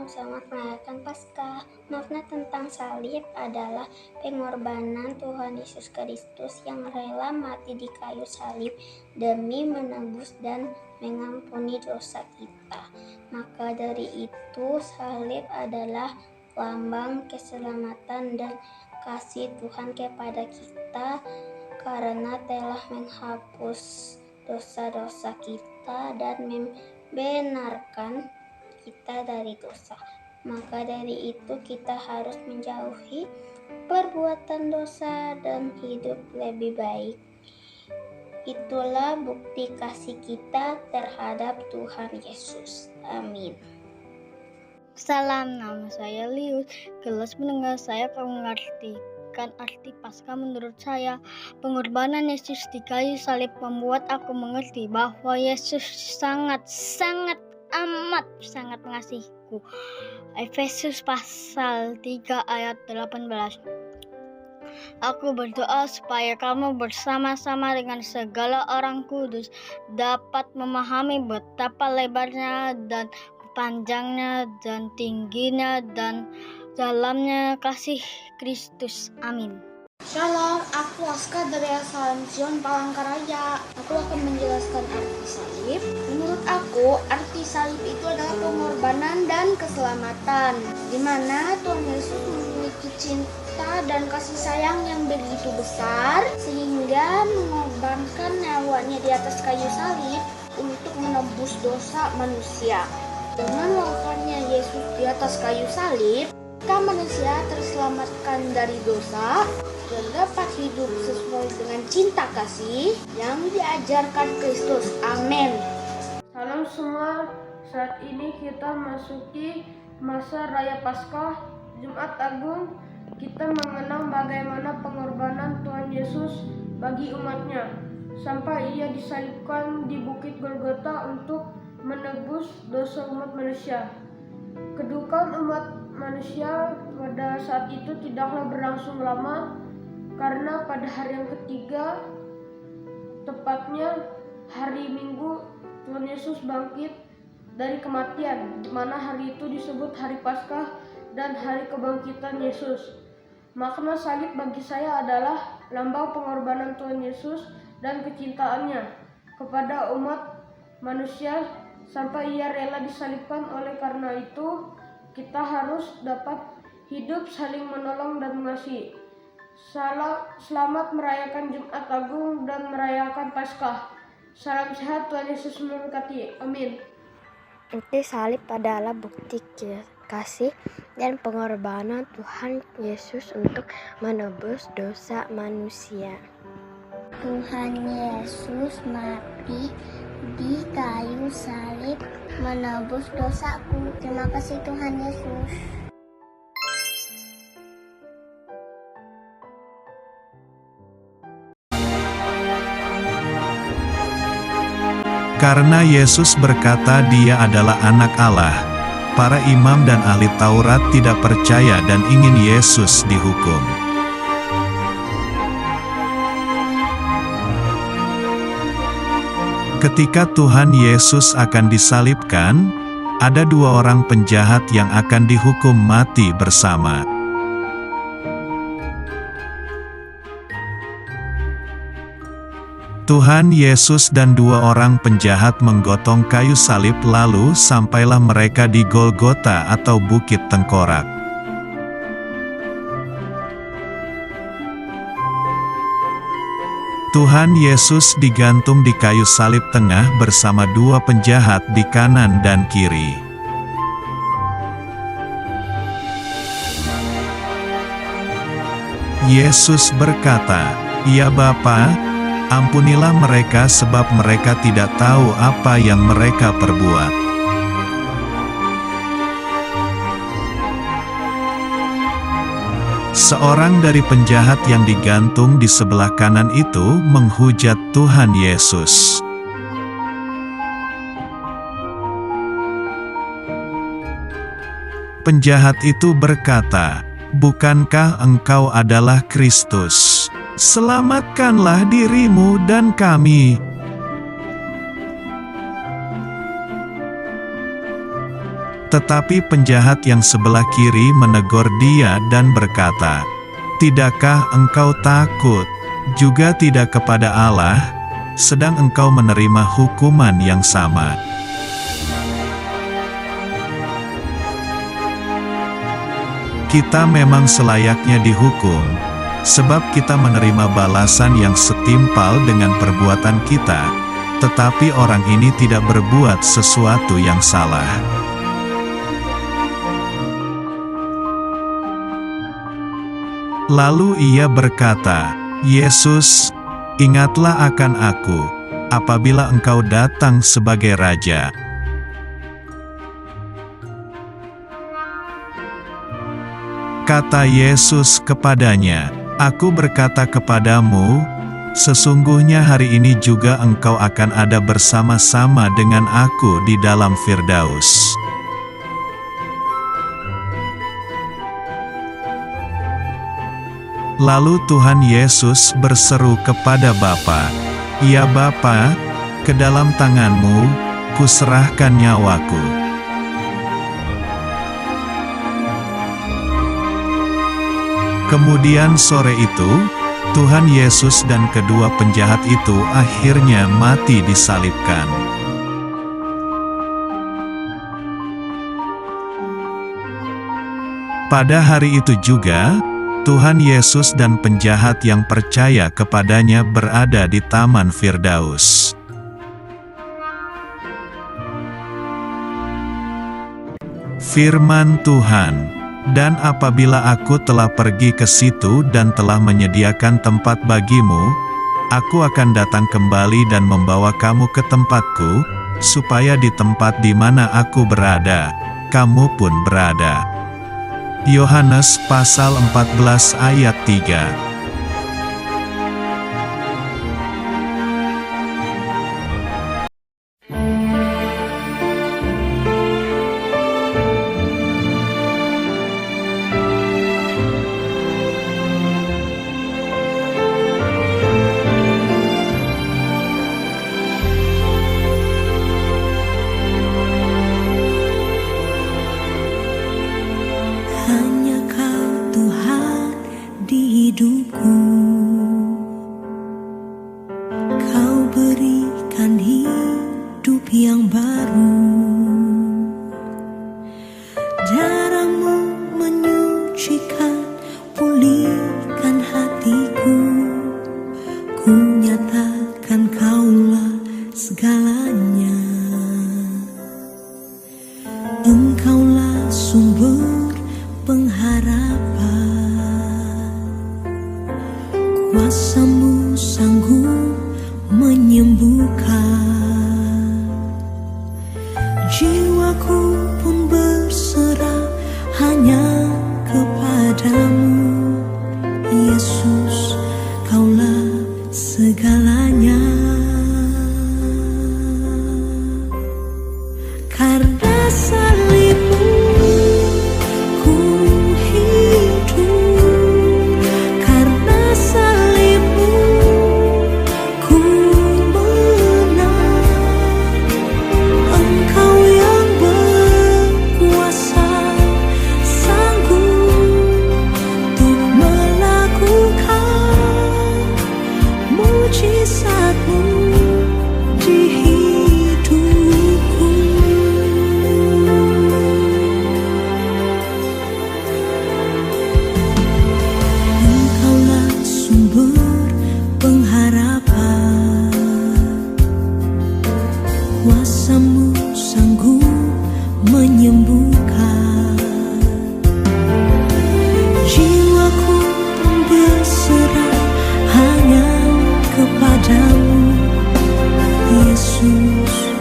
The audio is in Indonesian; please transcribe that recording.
Shalom, selamat merayakan Paskah. Makna tentang salib adalah pengorbanan Tuhan Yesus Kristus yang rela mati di kayu salib demi menebus dan mengampuni dosa kita. Maka dari itu, salib adalah lambang keselamatan dan kasih Tuhan kepada kita karena telah menghapus dosa-dosa kita dan membenarkan kita dari dosa. Maka dari itu kita harus menjauhi perbuatan dosa dan hidup lebih baik. Itulah bukti kasih kita terhadap Tuhan Yesus. Amin. Salam, nama saya Lius. Kelas menengah saya akan mengartikan arti Paskah. Menurut saya, pengorbanan Yesus di kayu salib membuat aku mengerti bahwa Yesus sangat mengasihiku. Efesus pasal 3 ayat 18. Aku berdoa supaya kamu bersama-sama dengan segala orang kudus dapat memahami betapa lebarnya dan panjangnya dan tingginya dan dalamnya kasih Kristus. Amin. Shalom, aku Aska dari Asal Sion Palangkaraya. Aku akan menjelaskan arti salib. Menurut aku, arti salib itu adalah pengorbanan dan keselamatan, di mana Tuhan Yesus memiliki cinta dan kasih sayang yang begitu besar sehingga mengorbankan nyawanya di atas kayu salib untuk menebus dosa manusia. Dengan wafatnya Yesus di atas kayu salib, kita manusia terselamatkan dari dosa dan dapat hidup sesuai dengan cinta kasih yang diajarkan Kristus. Amin. Salam semua, saat ini kita masuki masa Raya Paskah, Jumat Agung. Kita mengenang bagaimana pengorbanan Tuhan Yesus bagi umatnya, sampai ia disalibkan di Bukit Golgota untuk menebus dosa umat manusia. Kedukaan umat manusia pada saat itu tidaklah berlangsung lama, karena pada hari yang ketiga, tepatnya hari Minggu, Tuhan Yesus bangkit dari kematian, di mana hari itu disebut Hari Paskah dan Hari Kebangkitan Yesus. Makna salib bagi saya adalah lambang pengorbanan Tuhan Yesus dan kecintaannya kepada umat manusia sampai ia rela disalibkan. Oleh karena itu, kita harus dapat hidup saling menolong dan mengasihi. Selamat merayakan Jumat Agung dan merayakan Paskah. Salam sehat, Tuhan Yesus memberkati. Amin. Arti salib adalah bukti kasih dan pengorbanan Tuhan Yesus untuk menebus dosa manusia. Tuhan Yesus mati di kayu salib menebus dosaku. Terima kasih Tuhan Yesus. Karena Yesus berkata Dia adalah anak Allah, para imam dan ahli Taurat tidak percaya dan ingin Yesus dihukum. Ketika Tuhan Yesus akan disalibkan, ada dua orang penjahat yang akan dihukum mati bersama. Tuhan Yesus dan dua orang penjahat menggotong kayu salib lalu sampailah mereka di Golgota atau Bukit Tengkorak. Tuhan Yesus digantung di kayu salib tengah bersama dua penjahat di kanan dan kiri. Yesus berkata, "Ya Bapa, ampunilah mereka sebab mereka tidak tahu apa yang mereka perbuat." Seorang dari penjahat yang digantung di sebelah kanan itu menghujat Tuhan Yesus. Penjahat itu berkata, "Bukankah engkau adalah Kristus? Selamatkanlah dirimu dan kami." Tetapi penjahat yang sebelah kiri menegur dia dan berkata, "Tidakkah engkau takut juga tidak kepada Allah, sedang engkau menerima hukuman yang sama?" Kita memang selayaknya dihukum, sebab kita menerima balasan yang setimpal dengan perbuatan kita, tetapi orang ini tidak berbuat sesuatu yang salah. Lalu ia berkata, "Yesus, ingatlah akan aku, apabila engkau datang sebagai Raja." Kata Yesus kepadanya, "Aku berkata kepadamu, sesungguhnya hari ini juga engkau akan ada bersama-sama dengan aku di dalam Firdaus." Lalu Tuhan Yesus berseru kepada Bapa, "Ya Bapa, ke dalam tangan-Mu, kuserahkan nyawaku." Kemudian sore itu, Tuhan Yesus dan kedua penjahat itu akhirnya mati disalibkan. Pada hari itu juga, Tuhan Yesus dan penjahat yang percaya kepadanya berada di Taman Firdaus. Firman Tuhan, "Dan apabila aku telah pergi ke situ dan telah menyediakan tempat bagimu, aku akan datang kembali dan membawa kamu ke tempatku, supaya di tempat di mana aku berada, kamu pun berada." Yohanes pasal 14 ayat 3. Hanya Kau Tuhan di hidupku, Kau berikan hidup yang baru. Darah-Mu menyucikan, pulihkan hatiku. Ku nyatakan Kaulah segalanya. Engkaulah sumber pengharapan, kuasa-Mu sanggup menyembuhkan. Jiwaku pun berserah hanya kepadamu, Yesus, Kaulah segalanya. Karena salib-Mu ku hidup, karena salib-Mu ku menang. Engkau yang berkuasa, sanggup untuk melakukan mujizat-Mu di hidupku. Engkaulah sumber pengharapan, kuasa-Mu sanggup menyembuhkan. Jiwaku pun berserah hanya kepadamu, Yesus,